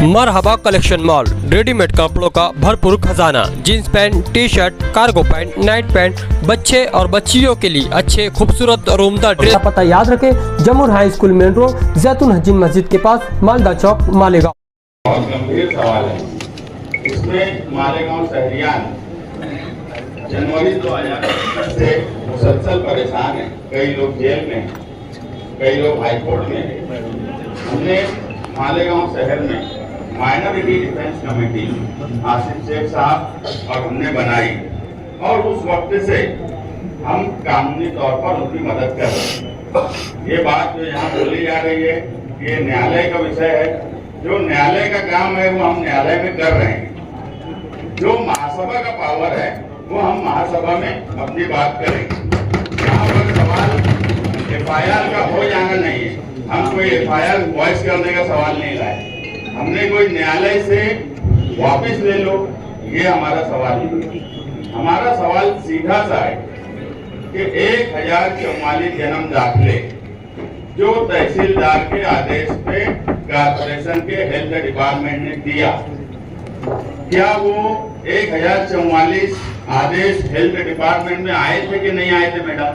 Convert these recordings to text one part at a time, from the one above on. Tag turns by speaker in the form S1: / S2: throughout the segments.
S1: मरहबा collection mall, readymade कपड़ों का भरपूर खजाना। Jeans pant, T shirt, cargo pant, night pant, बच्चे और बच्चियों के लिए अच्छे खूबसूरत और उम्दा ड्रेस। पता याद रखें, जमुर हाई स्कूल मेन रोड, जैतून हजीन मस्जिद के पास, मालदा चौक, मालेगांव।
S2: बहुत गंभीर सवाल है। इसमें मालेगांव शहरियान जनवरी 2021 से मुसलसल परेशान है। कई लोग जेल में हैं, कई लोग हाईकोर्ट में हैं। हमने मालेगांव शहर में minority defence committee Asif Sheikh sahab और हमने बनाई और उस वक्त से हम कानूनी तौर पर उनकी मदद कर रहे हैं। ये बात जो यहाँ बोली जा रही है, ये न्यायालय का विषय है। जो न्यायालय का काम है वो हम न्यायालय में कर रहे हैं। जो महासभा का पावर है वो हम महासभा में अपनी बात करेंगे। यहाँ पर सवाल FIR का हो जाना नहीं है। हम कोई FIR वॉइस करने का सवाल नहीं लाए। हमने कोई न्यायालय से वापस ले लो, ये हमारा सवाल नहीं। हमारा सवाल सीधा सा है कि 1044 जन्म दाखिले जो तहसीलदार के आदेश पे कारपोरेशन के हेल्थ डिपार्टमेंट ने दिया, क्या वो 1044 आदेश हेल्थ डिपार्टमेंट में आए थे कि नहीं आए थे मैडम?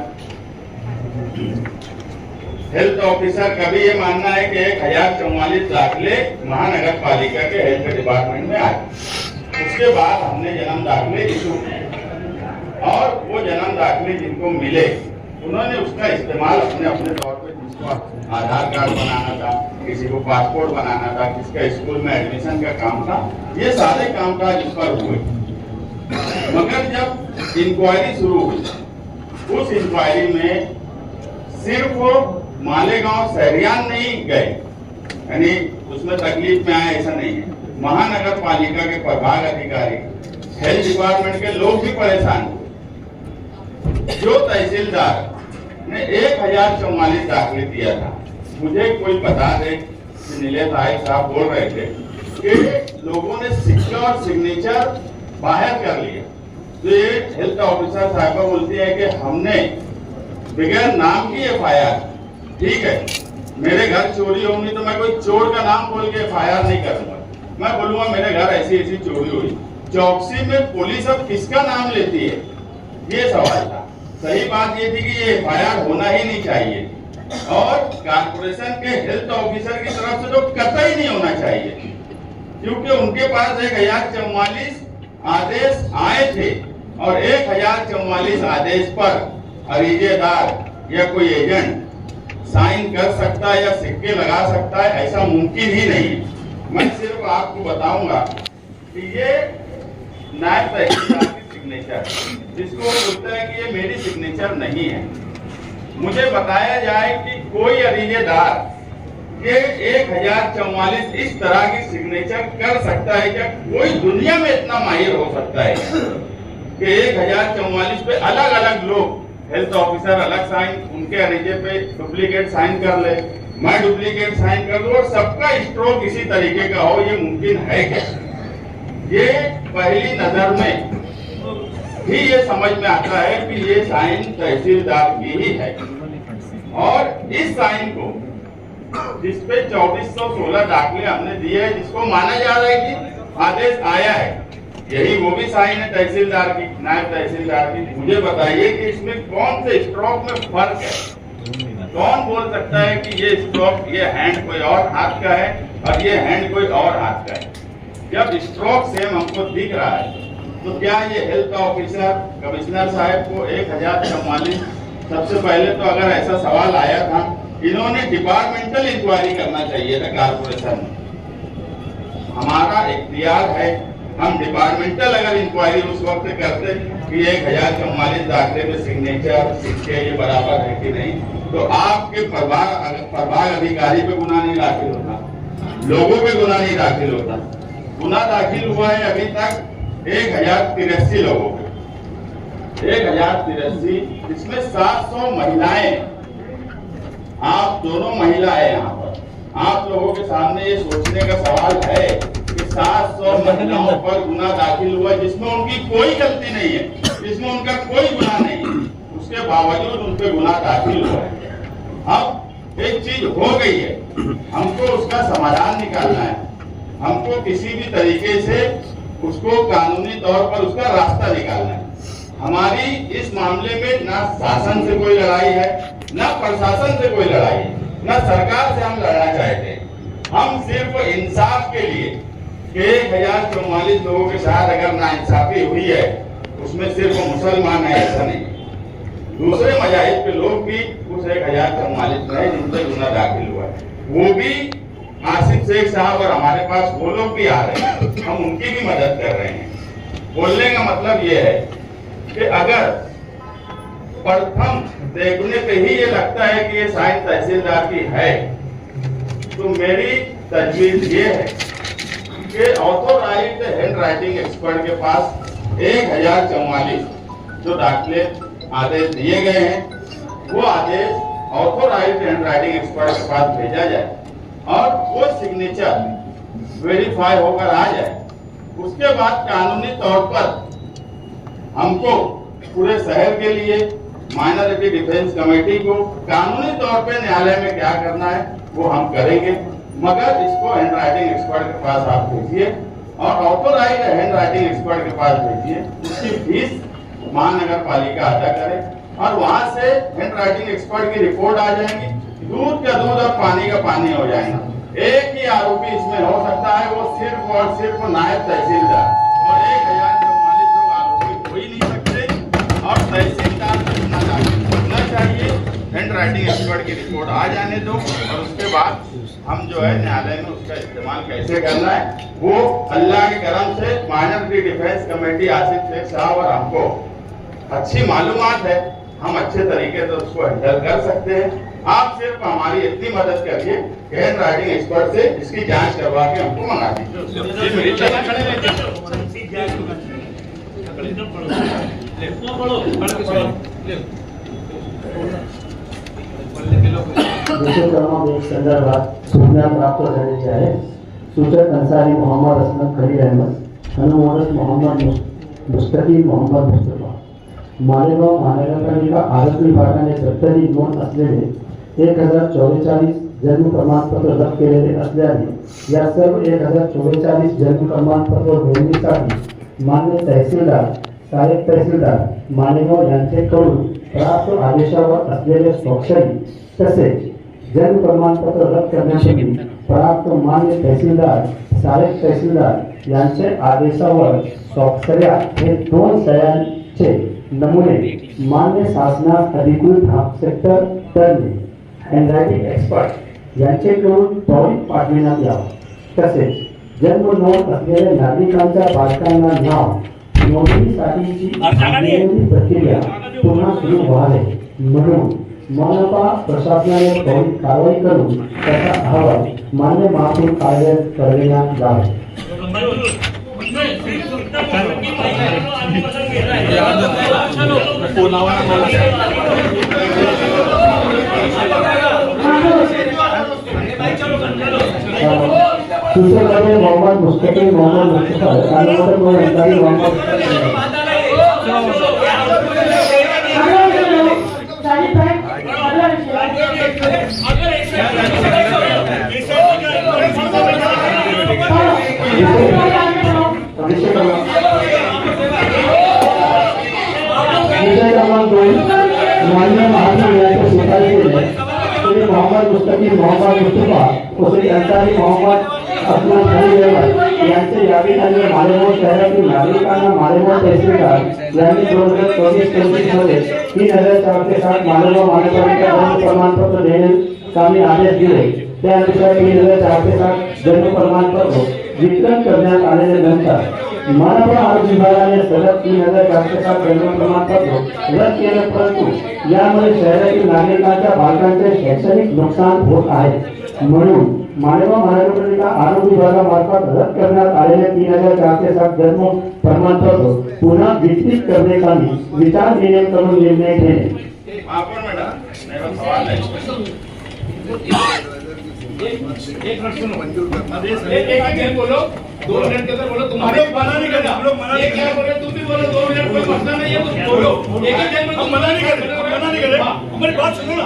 S2: हेल्थ ऑफिसर का भी ये मानना है कि 1044 दाखिले महानगर पालिका के हेल्थ डिपार्टमेंट में आए। उसके बाद हमने जन्म दाखिले इशू किए और वो जन्म दाखिले जिनको मिले उन्होंने उसका इस्तेमाल अपने तौर पे, जिसको आधार कार्ड बनाना था, किसी को पासपोर्ट बनाना था, किसका स्कूल में एडमिशन का काम था, ये सारे काम काज इस पर हुए। मगर जब इंक्वायरी शुरू हुई, उस इंक्वायरी में सिर्फ मालेगांव शहरियान नहीं गए, यानी उसमें तकलीफ में आए ऐसा नहीं है। महानगर पालिका के प्रभाग अधिकारी, हेल्थ डिपार्टमेंट के लोग भी परेशान हुए। जो तहसीलदार ने 1044 दाखिले दिया था, मुझे कोई बता दे, नीलेश नायक साहब बोल रहे थे कि लोगों ने सिक्का और सिग्नेचर बाहर कर लिया। तो ये हेल्थ ऑफिसर साहबा बोलती है कि हमने बगैर नाम की FIR, ठीक है, मेरे घर चोरी होगी तो मैं कोई चोर का नाम बोल के FIR नहीं करूंगा। मैं बोलूंगा मेरे घर ऐसी ऐसी चोरी हुई। चौकसी में पुलिस अब किसका नाम लेती है, ये सवाल था। सही बात ये थी कि ये FIR होना ही नहीं चाहिए और कारपोरेशन के हेल्थ ऑफिसर की तरफ से तो कतई नहीं होना चाहिए, क्योंकि उनके पास 1044 आदेश आए थे और 1044 आदेश पर अरीजेदार या कोई एजेंट साइन कर सकता है या सिक्के लगा सकता है, ऐसा मुमकिन ही नहीं है। मैं सिर्फ आपको बताऊंगा कि ये नायब तहसीलदार की सिग्नेचर, जिसको बोलते हैं कि ये मेरी सिग्नेचर नहीं है। मुझे बताया जाए कि कोई अरीजेदार ये 1044 इस तरह की सिग्नेचर कर सकता है क्या? कोई दुनिया में इतना माहिर हो सकता है कि 1044 पे अलग अलग लोग, हेल्थ ऑफिसर अलग साइन, उनके अरीजे पे डुप्लीकेट साइन कर ले, मैं डुप्लीकेट साइन कर दूं और सबका स्ट्रोक इसी तरीके का हो, ये मुमकिन है क्या? ये पहली नजर में ही ये समझ में आता है कि ये साइन तहसीलदार की ही है और इस साइन को, जिसपे 2416 दाखिले हमने दिए हैं, जिसको माना जा रहा है कि आदेश आया है, यही वो भी साइन है तहसीलदार की, नायब तहसीलदार की। मुझे बताइए कि इसमें कौन से स्ट्रोक में फर्क है? कौन बोल सकता है कि ये स्ट्रोक, ये हैंड कोई और हाथ का है और ये हैंड कोई और हाथ का है? जब स्ट्रोक सेम हमको दिख रहा है तो क्या ये हेल्थ ऑफिसर कमिश्नर साहब को 1044? सबसे पहले तो अगर ऐसा सवाल आया था, इन्होंने डिपार्टमेंटल इंक्वायरी करना चाहिए था कारपोरेशन में। हमारा इख्तियार है, हम डिपार्टमेंटल अगर इंक्वायरी उस वक्त करते कि 1044 दाखिले में सिग्नेचर, सिक्के ये बराबर है कि नहीं, तो आपके प्रभाग अधिकारी पे गुनाह नहीं दाखिल होता, लोगों पे गुनाह नहीं दाखिल होता। गुनाह दाखिल हुआ है अभी तक 1083 लोगों पे। 1083, इसमें 700 महिलाएं। आप दोनों महिला है यहाँ पर। आप लोगों के सामने ये सोचने का सवाल है कि 700 महिलाओं पर गुना दाखिल हुआ जिसमें उनकी कोई गलती नहीं है, जिसमें उनका कोई गुनाह नहीं है, उसके बावजूद उन पर गुनाह दाखिल हुआ है। अब एक चीज हो गई है, हमको उसका समाधान निकालना है। हमको किसी भी तरीके से उसको कानूनी तौर पर उसका रास्ता निकालना है। हमारी इस मामले में ना शासन से कोई लड़ाई है, ना प्रशासन से कोई लड़ाई है, ना सरकार से हम लड़ना चाहते हैं। हम सिर्फ इंसाफ के लिए कि 1044 लोगों के साथ अगर नाइंसाफी हुई है, उसमें सिर्फ मुसलमान है ऐसा नहीं, दूसरे मजाहिब के लोग भी उस 1044 में जिन पर गुनाह दाखिल हुआ है, वो भी आसिफ शेख साहब और हमारे पास वो लोग भी आ रहे हैं, हम उनकी भी मदद कर रहे हैं। बोलने का मतलब ये है कि अगर प्रथम देखने पे ही ये लगता है कि ये साइन तहसीलदार की है, तो मेरी तजवीज ये है कि ऑथोराइज्ड हैंड राइटिंग एक्सपर्ट के पास 1044 जो दाखिले आदेश दिए गए हैं, वो आदेश ऑथोराइज्ड हैंड राइटिंग एक्सपर्ट के पास भेजा जाए और वो सिग्नेचर वेरीफाई होकर आ जाए। उसके बाद कानूनी तौर पर हमको पूरे शहर के लिए माइनॉरिटी डिफेंस कमेटी को कानूनी तौर पे न्यायालय में क्या करना है वो हम करेंगे, मगर इसको हैंड राइटिंग एक्सपर्ट के पास आप भेजिए और ऑथोराइज्ड हैंड राइटिंग एक्सपर्ट के पास भेजिए। उसकी फीस महानगर पालिका अदा करे और वहां से हैंड राइटिंग एक्सपर्ट की रिपोर्ट आ जाएगी, दूध का दूध और पानी का पानी हो जाएगा। एक ही आरोपी इसमें हो सकता है, वो सिर्फ और सिर्फ नायब तहसीलदार, और 1044 लोग आरोपी हो ही नहीं सकते। और तहसीलदार को गुनाह दाखिल करना चाहिए, हैंड राइटिंग एक्सपर्ट की रिपोर्ट आ जाने दो और उसके बाद हम जो है न्यायालय में उसका इस्तेमाल कैसे करना है वो अल्लाह के करम से minority defence committee Asif Sheikh sahab और हमको अच्छी मालूमात है, हम अच्छे तरीके से उसको हैंडल कर सकते हैं। आप सिर्फ हमारी इतनी मदद करिए कि हैंड राइटिंग एक्सपर्ट से इसकी जांच करवा के हमको मंगा दीजिए।
S3: एक संदर्भात सूचना प्राप्त झालेली आहे। सूचक अंसारी मोहम्मद असलम खलील अहमद, अनुमोदक मोहम्मद मुस्तकीम मोहम्मद मुस्तफा, मालेगाव महानगरपालिका आरोपी विभागाने दप्तरी नोंद असलेले 1044 जन्म प्रमाणपत्र रद्द केलेले असल्याने या सर्व 1044 जन्म प्रमाणपत्र नोंदणीसाठी मान्य तहसीलदार, सहाय्यक तहसीलदार मालेगाव यांच्याकडून प्राप्त आदेशावर असलेले स्वाक्षरी तसेच जन्म प्रमाणपत्र रद्द करण्यासाठी प्राप्त मान्य तहसीलदार, सहाय्यक तहसीलदार यांचे आदेशावर स्वाक्षऱ्या हे 2 सह्यांचे नमुने मान्य शासनास अधिकृत हाफ सेक्टर तज्ञ हँडरायटिंग एक्सपर्ट यांच्याकडून त्वरित पाठविण्यात यावं। तसेच जन्म नोंद असलेल्या नागरिकांच्या बालकांना नाव नोंदणीसाठीची प्रक्रिया पुन्हा सुरू व्हावी म्हणून मनपा प्रशासनाने त्वरित कारवाई करून त्याचा अहवाल मान्य महसूल कार्यालयात कळविण्यात यावा। सूचक मोहम्मद मुस्तकीम मोहम्मद मुस्तफा, अनुमोदक अंसारी मोहम्मद मोहम्मद मुस्तकीम मोहम्मद मुस्तफा उसे अंसारी मोहम्मद असलम खलील अहमद यांचे यादी आणि मालेगाव शहरातील नागरिकांना मालेगाव तहसीलदार यांनी 2024-25 मध्ये 3407 मालेगाव महानगरपालिका जन्म प्रमाणपत्र देणे कामी आदेश दिले। त्यानुसार 3407 जन्म प्रमाणपत्र वितरण करण्यात आलेले नंतर मनपा आरोग्य विभागाने सलग 3407 जन्म प्रमाणपत्र रद्द केले, परंतु यामुळे शहरातील नागरिकांच्या बालकांचे शैक्षणिक नुकसान होत आहे। म्हणून मालेगाव महानगरपालिका आरोग्य विभागामार्फत रद्द करण्यात आलेले 3407 जन्म प्रमाणपत्र पुन्हा वितरित करने का विचार निर्णय करून निर्णय घेणे।
S2: महापौर मैडम, मेरा सवाल है।
S4: एक मिनट सुनो, एक बोलो, 2 मिनट के अंदर बोलो। तुम्हारे मना नहीं करना, हम लोग मना नहीं क्या बोले, तुम भी बोलो 2 मिनट, कोई मसला नहीं है, तुम बोलो। एक ही टाइम में हम मना नहीं कर रहे, मना नहीं कर रहे, हमारी बात सुनो ना।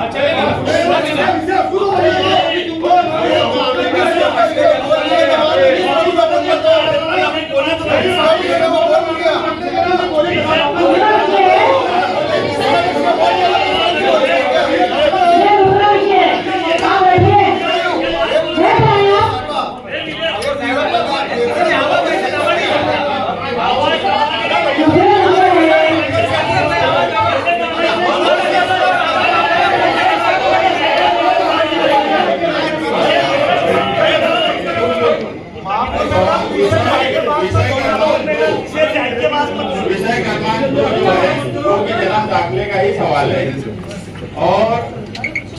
S2: विषय क्रमांक 2 जो है वो भी जन्म दाखिले का ही सवाल है और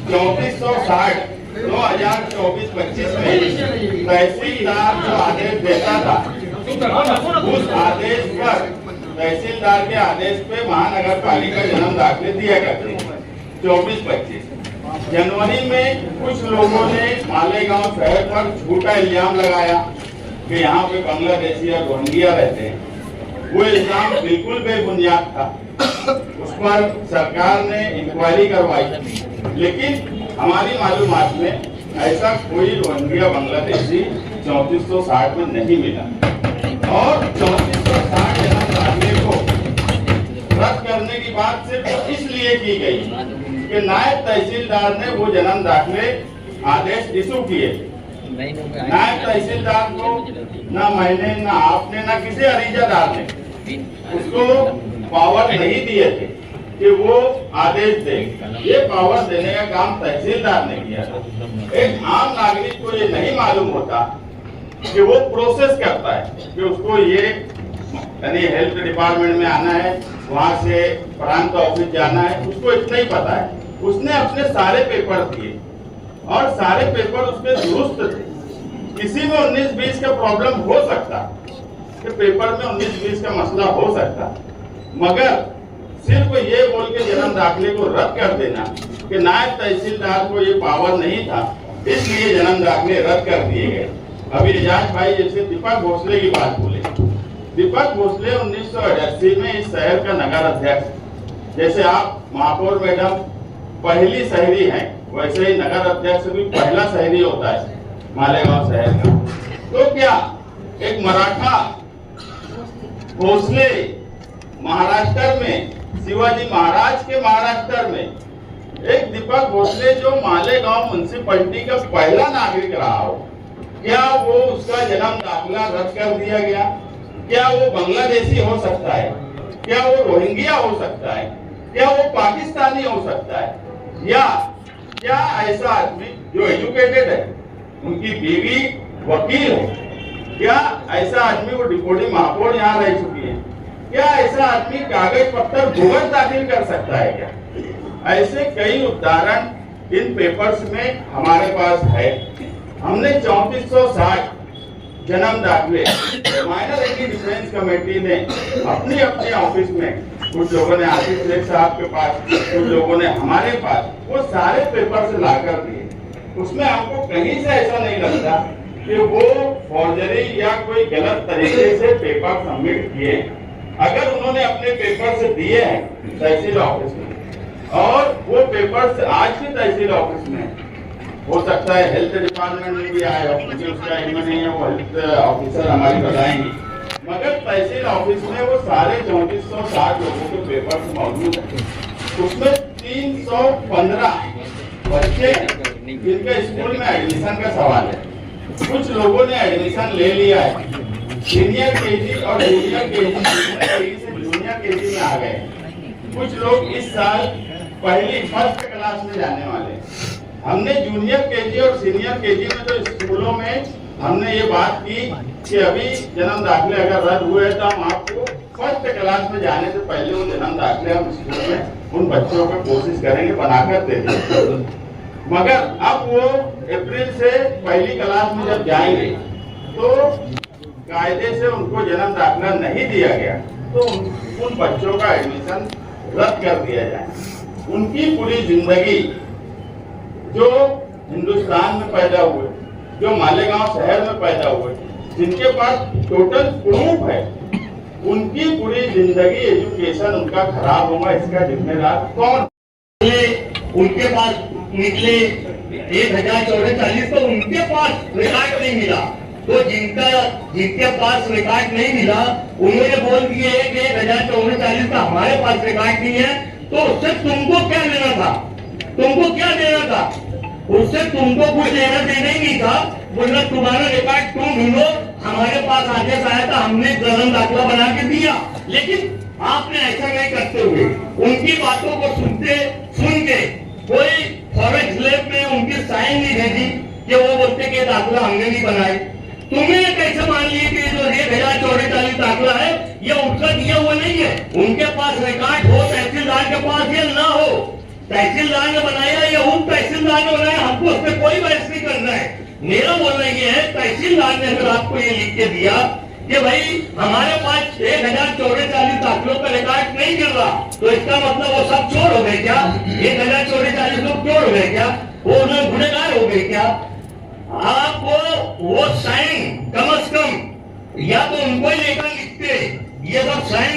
S2: 3460 2024-25 में तहसीलदार जो आदेश देता था उस आदेश पर तहसीलदार के आदेश पे महानगर पालिका जन्म दाखिले दिया करते हैं। 24-25 जनवरी में कुछ लोगों ने मालेगांव शहर पर झूठा इल्जाम लगाया कि यहाँ पे बांग्लादेशी और रोहिंग्या रहते हैं। वो इल्जाम बिल्कुल बेबुनियाद था। उस पर सरकार ने इंक्वायरी करवाई, लेकिन हमारी मालूमात में ऐसा कोई रोहिंग्या बांग्लादेशी 3460 में नहीं मिला और 3460 जन्म दाखिले को रद्द करने की बात सिर्फ इसलिए की गई कि नायब तहसीलदार ने वो जन्म दाखिले आदेश इशू किए। नायब तहसीलदार को ना मैंने, ना आपने, ना किसी अरीजादार ने उसको पावर नहीं दिए थे कि वो आदेश दे। ये पावर देने का काम तहसीलदार ने किया था। एक आम नागरिक को ये नहीं मालूम होता कि वो प्रोसेस करता है कि उसको ये यानी हेल्थ डिपार्टमेंट में आना है, वहां से प्रांत ऑफिस जाना है, उसको इतना ही पता है। उसने अपने सारे पेपर दिए और सारे पेपर उसके दुरुस्त थे। किसी में 19-20 का प्रॉब्लम हो सकता कि पेपर में 19-20 का मसला हो सकता, मगर सिर्फ ये बोल के जन्म दाखिले को रद्द कर देना कि नायब तहसीलदार को ये पावर नहीं था इसलिए जन्म दाखिले रद्द कर दिए गए। अभी एजाज भाई जैसे दीपक भोसले की बात बोले, दीपक भोसले 1988 में इस शहर का नगर अध्यक्ष, जैसे आप महापौर मैडम पहली शहरी हैं, वैसे ही नगर अध्यक्ष भी पहला शहरी होता है मालेगांव शहर का। तो क्या एक मराठा भोसले महाराष्ट्र में, शिवाजी महाराज के महाराष्ट्र में एक दीपक भोसले जो मालेगांव म्युनिसिपैलिटी का पहला नागरिक रहा हो, क्या वो उसका जन्म दाखिला रद्द कर दिया गया? क्या वो बांग्लादेशी हो सकता है? क्या वो रोहिंग्या हो सकता है? क्या वो पाकिस्तानी हो सकता है? या क्या ऐसा आदमी जो एजुकेटेड है, उनकी बीवी वकील है, क्या ऐसा आदमी वो डिप्टी महापौर यहाँ रह चुकी है, क्या ऐसा आदमी कागज पत्र बोगस दाखिल कर सकता है क्या? ऐसे कई उदाहरण इन पेपर्स में हमारे पास है। हमने 3460 जन्म दाखिले माइनर एंटी डिफेंस कमेटी ने अपने अपने ऑफिस में, कुछ लोगों ने आशीष शेख साहब के पास, कुछ लोगों ने हमारे पास, वो सारे पेपर से लाकर दिए। उसमें हमको कहीं से ऐसा नहीं लगता कि वो फॉर्जरी या कोई गलत तरीके से पेपर सबमिट किए। अगर उन्होंने अपने पेपर से दिए हैं तहसील ऑफिस में और वो पेपर आज भी तहसील ऑफिस में, हो सकता है हेल्थ डिपार्टमेंट में भी आए हो, मुझे उसका इल्म नहीं है, वो हेल्थ ऑफिसर हमारी बताएंगे, मगर तहसील ऑफिस में वो सारे 3460 लोगों के पेपर मौजूद है। उसमें 315 बच्चे जिनका स्कूल में एडमिशन का सवाल है। कुछ लोगों ने एडमिशन ले लिया है, सीनियर केजी और जूनियर केजी से जूनियर केजी में आ गए। कुछ लोग इस साल पहली फर्स्ट क्लास में जाने वाले हैं। हमने जूनियर केजी और सीनियर केजी में तो स्कूलों में हमने ये बात की कि अभी जन्म दाखिले अगर रद्द हुए तो हम आपको फर्स्ट क्लास में जाने से पहले वो जन्म दाखिले हम स्कूल में उन बच्चों को कोशिश करेंगे बनाकर दे दें। मगर अब वो अप्रैल से पहली क्लास में जब जाएंगे तो कायदे से उनको जन्म दाखिला नहीं दिया गया तो उन बच्चों का एडमिशन रद्द कर दिया जाए। उनकी पूरी जिंदगी जो हिंदुस्तान में पैदा हुए, जो मालेगांव शहर में पैदा हुए, जिनके पास टोटल प्रूफ है, उनकी पूरी जिंदगी एजुकेशन उनका खराब होगा, इसका जिम्मेदार कौन?
S5: उनके पास निकले 1044 तो उनके पास रिकॉर्ड नहीं मिला, तो जिनके पास रिकॉर्ड नहीं मिला उन्होंने बोल दिए कि 1044 का हमारे पास रिकॉर्ड नहीं है, तो उससे तुमको क्या लेना था? तुमको क्या देना था? उससे तुमको कुछ लेना देना ही नहीं था। बोलना तुम्हारा रिकॉर्ड तुम ढूंढो, हमारे पास आदेश आया था, हमने जन्म दाखिला बना के दिया, लेकिन आपने ऐसा नहीं करते हुए उनकी बातों को सुन के कोई फॉरेस्ट स्लैब में उनकी साइन नहीं भेजी कि वो बोलते कि दाखिला हमने नहीं बनाए। तुम्हें कैसे मान लिए कि जो 1044 दाखिला है ये उनका दिया हुआ नहीं है? उनके पास रिकॉर्ड हो, तहसीलदार के पास या ना हो, तहसीलदार ने बनाया या उन तहसीलदार ने बनाया, हमको उस पर कोई बहस नहीं करना है। मेरा बोलना ये है, तहसीलदार ने अगर आपको ये लिख के दिया कि भाई हमारे पास 1044 दाखिलों का रिकॉर्ड नहीं मिल रहा, तो इसका मतलब वो सब चोर हो गए क्या? 1044 लोग चोर हो गए क्या? वो गुनहगार हो गए क्या? आपको वो साइन कम से कम या तो उनको ही लेकर लिखते, ये सब साइन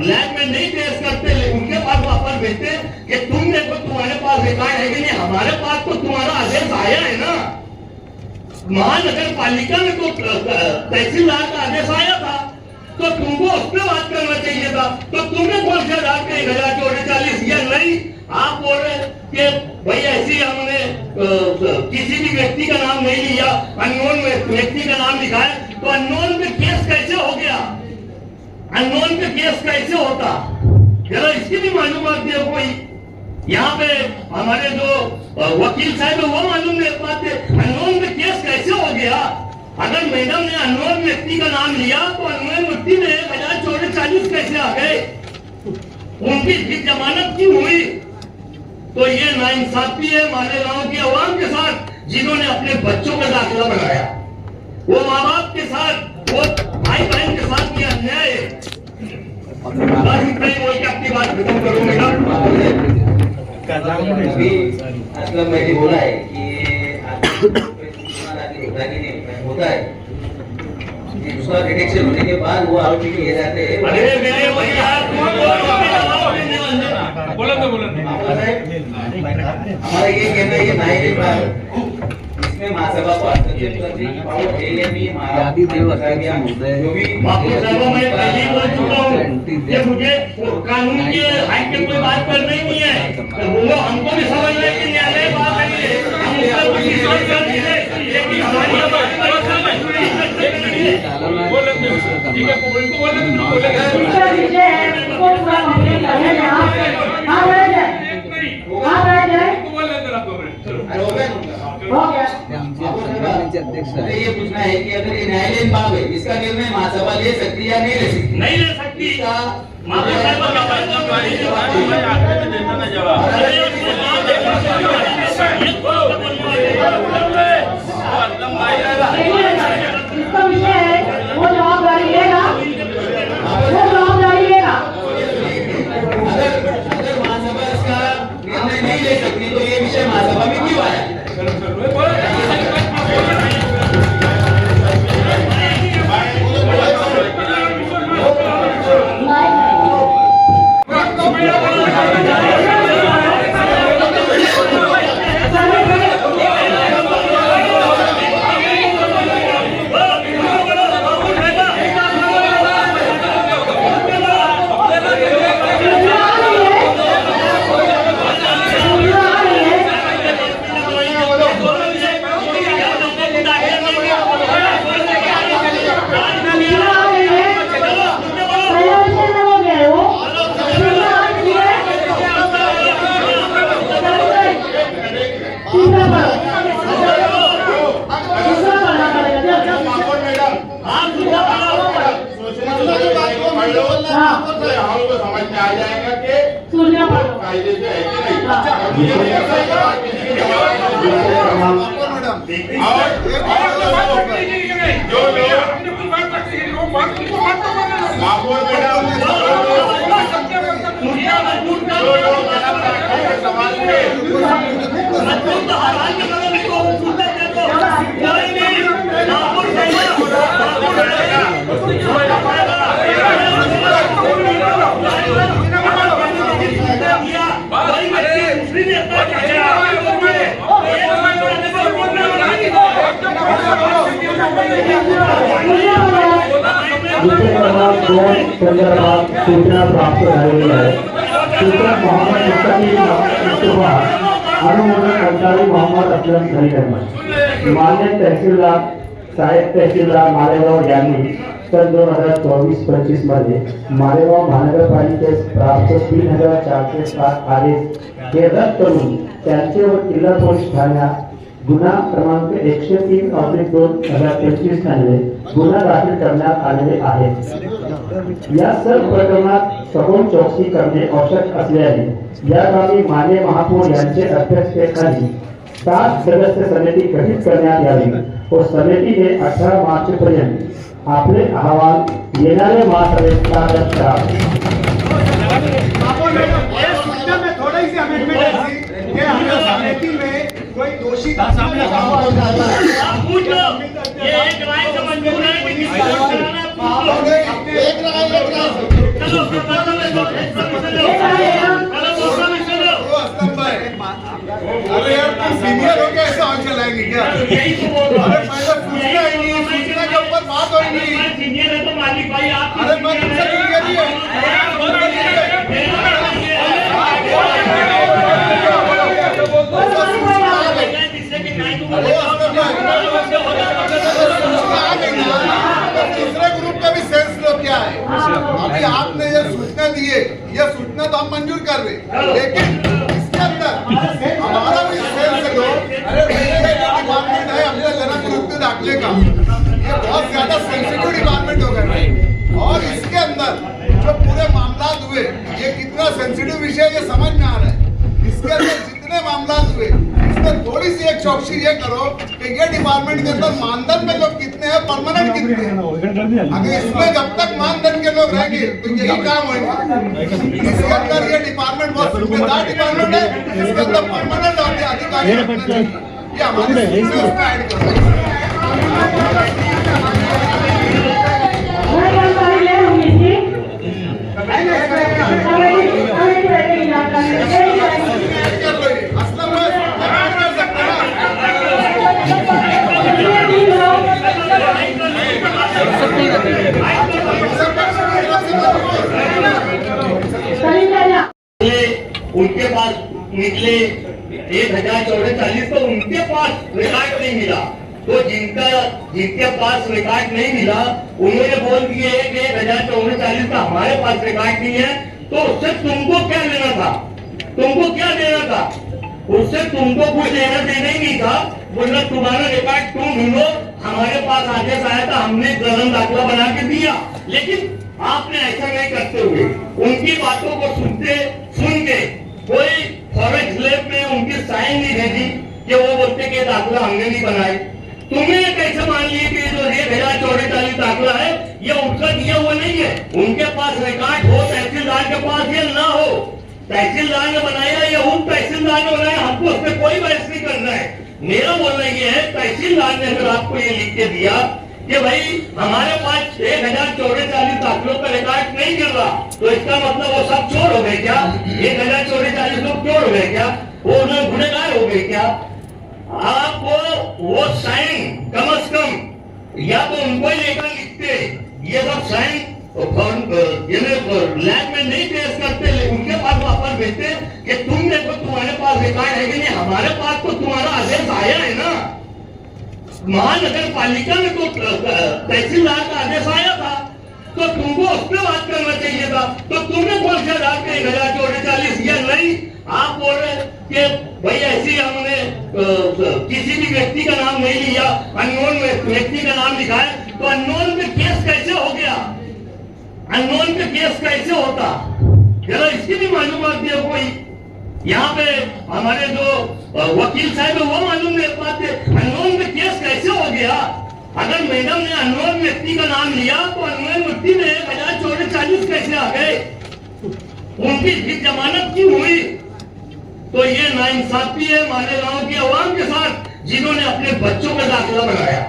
S5: लैब में नहीं पेश करते, उनके पास वापस भेजते कि तुम देखो तुम्हारे पास रिकॉर्ड है कि नहीं, हमारे पास तो तुम्हारा आदेश आया है ना। महानगर पालिका में तो तहसीलदार का आदेश आया था, तो तुमको उस पर बात करना चाहिए था। तो तुमने कौन से आधार पे 1044 या नहीं? आप बोल रहे कि भाई ऐसी हमने किसी भी व्यक्ति का नाम नहीं लिया, अननोन व्यक्ति का नाम लिखा है, तो अननोन पे केस कैसे हो गया? अननोन पे केस कैसे होता? जरा इसकी भी मालूमात दे कोई। यहाँ पे हमारे जो वकील साहब है वो मालूम नहीं पाते, अननोन पे केस कैसे हो गया? अगर मैडम ने अननोन व्यक्ति का नाम लिया तो अननोन व्यक्ति में 1044 कैसे आ गए? उनकी जमानत क्यों हुई? तो ये नाइंसाफी है मालेगांव की आवाम के साथ, जिन्होंने अपने बच्चों का दाखिला बनाया, वो माँ बाप के साथ, वो भाई बहन के साथ ये अन्याय है। बस इतना ही बोल के अपनी बात खत्म करूंगा।
S6: मतलब मैंने बोला है कि होता है कि दूसरा डिटेक्शन होने के बाद वो आरोपी किए जाते हैं।
S5: अरे मेरे भैया
S6: हमारा ये कहना है, ये न्यायालय पर इसमें महासभा को हस्तक्षेप करने की पावर है या नहीं? जो भी
S5: बापू साहब मैं पहले ही बोल चुका हूँ कि मुझे कानून के आइन की कोई बात करनी नहीं है, तो वो हमको भी समझना है कि न्यायालय बात है, हम उसका कुछ विश्वास कर दीजिए, लेकिन हमारी
S6: ये पूछना है कि अगर ये न्यायालयीन बात है, इसका निर्णय महासभा ले सकती है या नहीं ले सकती?
S5: नहीं ले सकती।
S7: इसका विषय है, वो जवाबदारी लेगा, वो जवाबदारी लेगा।
S6: अगर महासभा इसका निर्णय नहीं ले सकती तो ये विषय महासभा में क्यों आया?
S2: हमको समझ में आ जाएगा कि कायदे से है कि नहीं।
S3: संदर्भात सूचना प्राप्त झालेली आहे. सूचक मोहम्मद मुस्तफा अनुमोदक अधिकारी मोहम्मद असलम खलील अहमद. मान्य तहसीलदार साहेब तहसीलदार मालेगाव यांनी सन 2024-25 मध्ये मालेगाव महानगरपालिकेस प्राप्त 3407 आदेश हे रद्द करून त्यांच्यावर जिल्हा पोलीस ठाण्यात गुन्हा क्रमांक 103/2025 मध्ये गुन्हा दाखल करण्यात आलेले आहे. या सर्व प्रकरणात सखोल चौकशी करणे आवश्यक असल्याने याबाबी माननीय महापौर यांचे अध्यक्षतेखाली 7 सदस्य समिती गठीत करण्यात यावी व समितीने 18 मार्च पर्यंत आपले अहवाल येणाऱ्या महासभेत सादर करावे.
S4: थोड़ी सी अमेंडमेंट ऐसी कि हमें समिति में कोई दोषी का सामने ये एक राय से मंजूर है कि किसी को एक अरे यार तुम सीनियर हो क्या ऐसा आंच चलाएंगे क्या? यही तो बोल रहा हूं. अरे पहले पूछना ही नहीं, सूचना के ऊपर बात होगी नहीं. सीनियर है तो मालिक भाई आप. अरे मैं तुमसे सीनियर ही है. दूसरे ग्रुप का भी सेंस लो क्या है. अभी आपने ये सूचना दी है, ये सूचना तो हम मंजूर कर रहे, लेकिन इसके अंदर हमारा भी सेंस लो. डिपार्टमेंट है अपने जन्म मृत्यु दाखले का, ये बहुत ज्यादा सेंसिटिव डिपार्टमेंट हो गया और इसके अंदर जो पूरे मामला हुए ये कितना सेंसिटिव विषय ये समझ में आ रहा है. इसके अंदर जितने मामला हुए इसमें थोड़ी सी एक चौकसी ये करो कि ये डिपार्टमेंट के अंदर मानदंड में लोग कितने हैं, परमानेंट कितने हैं. अगर इसमें जब तक मानदंड के लोग रहेंगे तो यही काम होगा. इसके अंदर ये डिपार्टमेंट बहुत जिम्मेदार डिपार्टमेंट है, इसके अंदर परमानेंट अधिकारी रखना चाहिए. ये हमारे उसमें ऐड करो.
S5: उनके पास निकले 1044, तो उनके पास रिकॉर्ड नहीं मिला. तो जिनके पास रिकॉर्ड नहीं मिला उन्होंने बोल दिए कि 1044 का हमारे पास रिकॉर्ड नहीं है. तो उससे तुमको क्या लेना था? तुमको क्या देना था? उससे तुमको कुछ लेना देना ही नहीं था. बोलना तुम्हारा रिकॉर्ड तुम ढूंढो, हमारे पास आदेश आया था, हमने गलत दाखला बना के दिया. लेकिन आपने ऐसा नहीं करते हुए उनकी बातों को सुन के कोई फॉरेस्ट लैब में उनकी साइन नहीं दे दी कि वो बोलते कि दाखला हमने नहीं बनाए. तुम्हें कैसे मान लिए कि जो 1044 दाखला है ये उनका दिया हुआ नहीं है. उनके पास रिकॉर्ड हो, तहसीलदार के पास ये ना हो, तहसीलदार ने बनाया या उप तहसीलदार ने बनाया, हमको उसमें कोई बहस नहीं करना है. मेरा बोलना ये है तहसीलदार ने अगर आपको ये लिख के दिया कि भाई हमारे पास 1044 दाखलों का रिकॉर्ड नहीं मिल रहा, तो इसका मतलब वो सब चोर हो गए क्या? 1044 लोग चोर हो गए क्या? वो गुनहगार हो गए क्या? आपको वो साइन कम से कम या तो उनको ही लेकर लिखते, ये सब साइन लैब में नहीं पेश करते, उनके पास वापस भेजते कि तुम देखो तुम्हारे पास रिकॉर्ड है कि नहीं. हमारे पास तो तुम्हारा आदेश आया है ना, महानगर पालिका में तो तहसीलदार का आदेश आया था, तो तुमको उस पर बात करना चाहिए था. तो तुमने कौन सा डाल के 1044 या नहीं? आप बोल रहे कि भाई ऐसी हमने किसी भी व्यक्ति का नाम नहीं लिया, अननोन व्यक्ति का नाम लिखा है, तो अननोन पे केस कैसे हो गया? अननोन पे केस कैसे होता? जरा इसकी भी मालूमात दियो कोई. यहाँ पे हमारे जो वकील साहब है वो मालूम नहीं पाते अननोन में केस कैसे हो गया। अगर मैडम ने अननोन व्यक्ति का नाम लिया तो अननोन व्यक्ति में 1044 कैसे आ गए, उनकी भी जमानत क्यों हुई। तो ये नाइंसाफी है हमारे गांव की आवाम के साथ, जिन्होंने अपने बच्चों का दाखिला बनाया,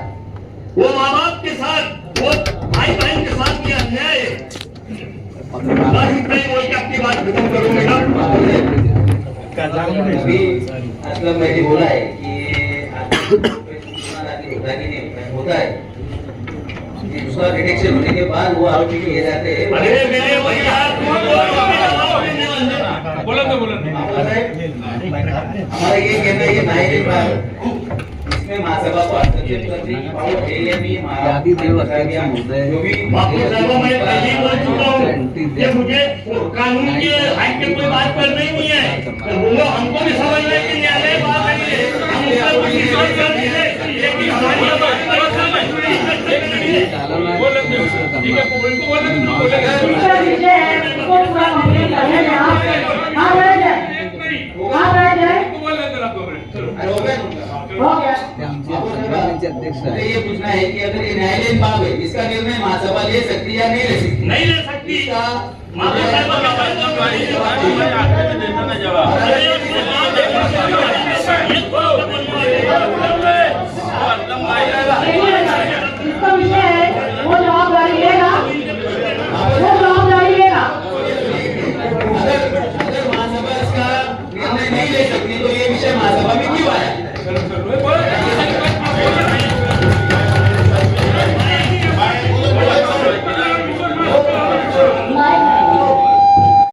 S5: वो माँ बाप के साथ, वो भाई बहन के साथ ये अन्याय है। आपकी बात खत्म करूँ मैडम।
S6: अभी मतलब मैंने बोला है कि होता कि नहीं होता है, उसका डिटेक्शन होने के बाद वो आरोपी किए जाते हैं।
S5: अरे मेरे भैया
S6: हमारा ये कहना है, ये नायक बात इसमें महासभा को हस्तक्षेप करने की पावर एएमई महाराजी देव जो भी
S5: बापू साहब मैं पहले ही बोल चुका हूँ कि मुझे कानून के हाइट के कोई बात करना ही नहीं है। तो बोलो हमको भी समझ में कि न्यायालय बात है, हम उसका कुछ विश्वास कर दीजिए, लेकिन हमारी
S7: इसका विषय है वो पूरा कंप्लीट करने में आप कहाँ बैठ जाए, कहाँ बैठ जाए, हो गया।
S6: अरे ये पूछना है कि अगर ये न्यायालयीन बात है, इसका निर्णय महासभा ले सकती या नहीं ले सकती?
S5: नहीं ले सकती।
S7: इसका विषय है वो जवाबदारी लेगा, वो जवाबदारी लेगा।
S6: अगर महासभा इसका निर्णय नहीं ले सकती तो